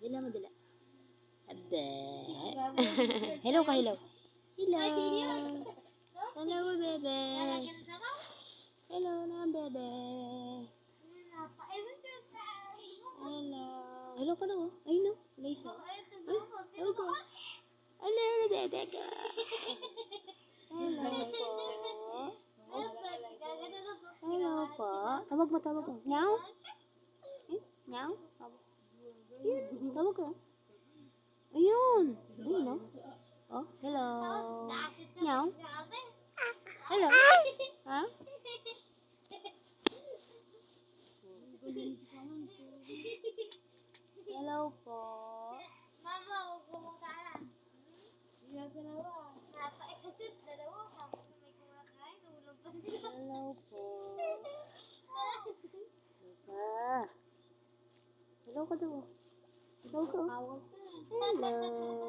Dila mo, dila. Abe. Hello ka, hello. Hello. Hello, bebe. Hello na, bebe. Hello. Hello ka na, oh. Ay, no. Lisa. Ay, hello ko. Hello, bebe ko. Hello po. Hello po. Tawag mo, tawag mo. Meow? Meow? Tawag ko. Ayun. Ayun, no? Oh, hello. Meow? Hello? Ha? Hello po. Mama, huwag kumakain. Dalawa. Napa-ikasip, dalawa. Tapos na may kumakain, ulog pa sila. Hello po. Lisa. Hello ka daw. Hello ka. Awag ka. Hello.